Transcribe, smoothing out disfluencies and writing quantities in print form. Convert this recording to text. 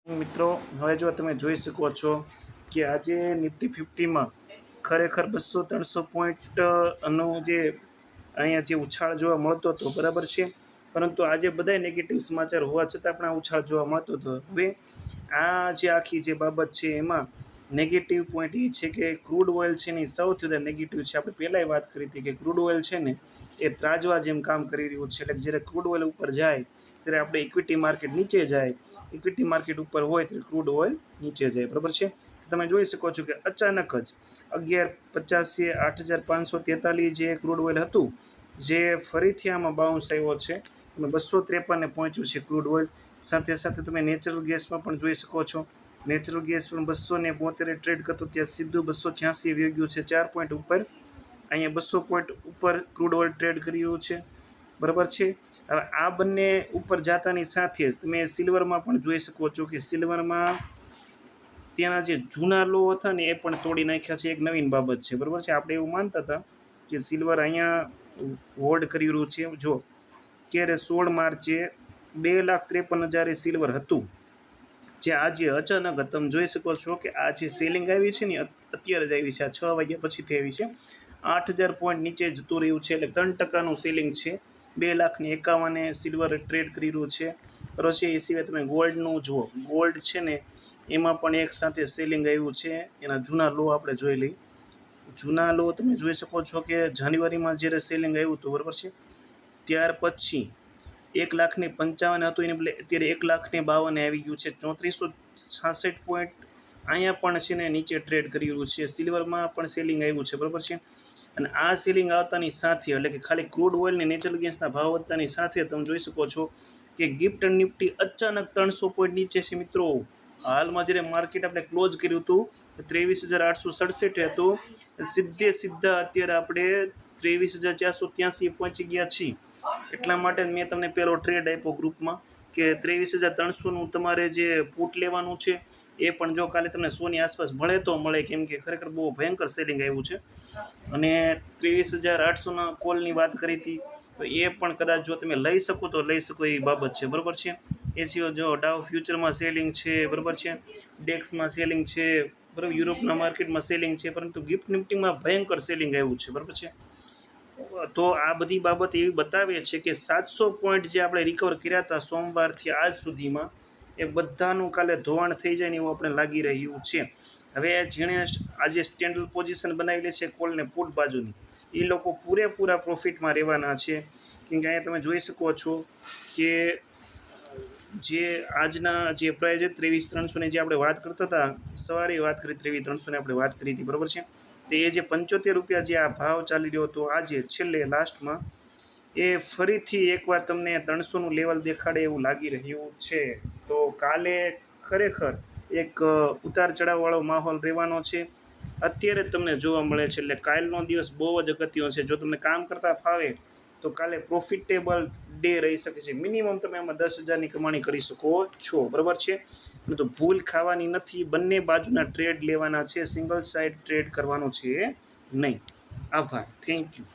મિત્રો, હવે જો તમે જોઈ શકો છો કે આજે નિફ્ટી 50માં ખરેખર 200-300 પોઈન્ટનો જે અહીંયા જે ઉછાળ જોવા મળતો હતો, બરાબર છે. પરંતુ આજે બધા નેગેટિવ સમાચાર હોવા છતાં પણ આ ઉછાળ જોવા મળતો હતો. હવે આ જે આખી જે બાબત છે એમાં નેગેટિવ પોઈન્ટ એ છે કે ક્રૂડ ઓઇલ છે ને સૌથી વધારે નેગેટિવ છે. આપણે પહેલાંય વાત કરી હતી કે ક્રૂડ ઓઇલ છે ને એ ત્રાજવા જેમ કામ કરી રહ્યું છે. એટલે જ્યારે ક્રૂડ ઓઇલ ઉપર જાય ત્યારે આપણે ઇક્વિટી માર્કેટ નીચે જાય, ઇક્વિટી માર્કેટ ઉપર હોય ત્યારે ક્રૂડ ઓઇલ નીચે જાય, બરાબર છે. તમે જોઈ શકો છો કે અચાનક જ 11.50 8,543 જે ક્રૂડ ઓઇલ હતું, જે ફરીથી આમાં બાઉન્સ આવ્યો છે અને 253 પહોંચ્યું છે ક્રૂડ ઓઇલ. સાથે સાથે તમે નેચરલ ગેસમાં પણ જોઈ શકો છો, નેચરલ ગેસ પણ 272 ટ્રેડ કરતો ત્યાં સીધું 286 વહી ગયું છે, 4 પોઈન્ટ ઉપર. અહીંયા 200 પોઈન્ટ ઉપર ક્રૂડ ઓઇલ ટ્રેડ કરી રહ્યું છે, બરાબર છે. હવે આ બંને ઉપર જતાની સાથે તમે સિલ્વરમાં પણ જોઈ શકો છો કે સિલ્વરમાં ત્યાંના જે જૂના લો હતા ને એ પણ તોડી નાખ્યા છે. એક નવીન બાબત છે, બરાબર છે. આપણે એવું માનતા હતા કે સિલ્વર અહીંયા હોલ્ડ કરી રહ્યું છે. જો ક્યારે 16 માર્ચે 2,53,000 સિલ્વર હતું, જે આજે અચાનક તમે જોઈ શકો છો કે આ જે સેલિંગ આવી છે ને અત્યારે જ આવી છે, આ 6 વાગ્યા પછીથી આવી છે. 8,000 પોઈન્ટ નીચે જતું રહ્યું છે, એટલે 3%નું સેલિંગ છે. 2,51,000 સિલ્વર ટ્રેડ કરી રહ્યું છે, બરાબર છે. એ સિવાય તમે ગોલ્ડનું જુઓ, ગોલ્ડ છે ને એમાં પણ એક સાથે સેલિંગ આવ્યું છે. એના જૂના લો આપણે જોઈ લઈ. જૂના લો તમે જોઈ શકો છો કે જાન્યુઆરીમાં જ્યારે સેલિંગ આવ્યું હતું, બરાબર છે, ત્યાર પછી 1,55,000 હતું, એને બદલે અત્યારે 1,52,000 આવી ગયું છે. 3466 પોઈન્ટ અહીંયા પણ છે ને નીચે ટ્રેડ કરી રહ્યું છે. સિલ્વરમાં પણ સેલિંગ આવ્યું છે, બરાબર છે. અને આ સેલિંગ આવતાની સાથે, એટલે કે ખાલી ક્રૂડ ઓઇલ ને નેચરલ ગેસના ભાવ વધતાની સાથે તમે જોઈ શકો છો કે ગિફ્ટ એન્ડ નિફ્ટી અચાનક 300 પોઈન્ટ નીચે છે. મિત્રો, હાલમાં જ્યારે માર્કેટ આપણે ક્લોઝ કર્યું હતું 23,867 હતું, સીધા અત્યારે આપણે 23,483 પહોંચી ગયા છીએ. એટલા માટે મેં તમને પહેલો ટ્રેડ આપ્યો ગ્રુપમાં કે 23,300નું તમારે જે પુટ લેવાનું છે. એ પણ જો કાલે તમને 100ની આસપાસ મળે તો મળે, કેમ કે ખરેખર બહુ ભયંકર સેલિંગ આવ્યું છે. અને 23,800ના કોલની વાત કરી હતી, તો એ પણ કદાચ જો તમે લઈ શકો તો લઈ શકો એવી બાબત છે, બરાબર છે. એ સિવાય જો ડાઉ ફ્યુચરમાં સેલિંગ છે, બરાબર છે, ડેક્સમાં સેલિંગ છે, બરાબર, યુરોપના માર્કેટમાં સેલિંગ છે, પરંતુ ગિફ્ટ નિફ્ટીમાં ભયંકર સેલિંગ આવ્યું છે, બરાબર છે. તો આ બધી બાબત એવી બતાવે છે કે 700 પોઈન્ટ જે આપણે રિકવર કર્યા હતા સોમવારથી આજ સુધીમાં, એ બધાનું કાલે ધોવાણ થઈ જાય ને એવું આપણે લાગી રહ્યું છે. હવે જેણે આજે સ્ટેન્ડર્ડ પોઝિશન બનાવેલી છે કોલને પુટ બાજુની, એ લોકો પૂરેપૂરા પ્રોફિટમાં રહેવાના છે. કેમ કે અહીંયા તમે જોઈ શકો છો કે જે આજના જે પ્રાઇસ છે 23,300ની જે આપણે વાત કરતા હતા, સવારે વાત કરી 23,300ની આપણે વાત કરી હતી, બરાબર છે. તો એ જે 75 રૂપિયા જે આ ભાવ ચાલી રહ્યો હતો આજે છેલ્લે લાસ્ટમાં, એ ફરીથી એકવાર તમને 300નું લેવલ દેખાડે એવું લાગી રહ્યું છે. તો કાલે ખરેખર એક ઉતાર ચઢાવવાળો માહોલ રહેવાનો છે. અત્યારે જ તમને જોવા મળે છે, એટલે કાલનો દિવસ બહુ જ અગત્યનો છે. જો તમને કામ કરતાં ફાવે તો કાલે પ્રોફિટેબલ ડે રહી શકે છે. મિનિમમ તમે આમાં 10,000ની કમાણી કરી શકો છો, બરાબર છે. તો ભૂલ ખાવાની નથી, બંને બાજુના ટ્રેડ લેવાના છે, સિંગલ સાઇડ ટ્રેડ કરવાનો છે નહીં. આભાર, થેન્ક યુ.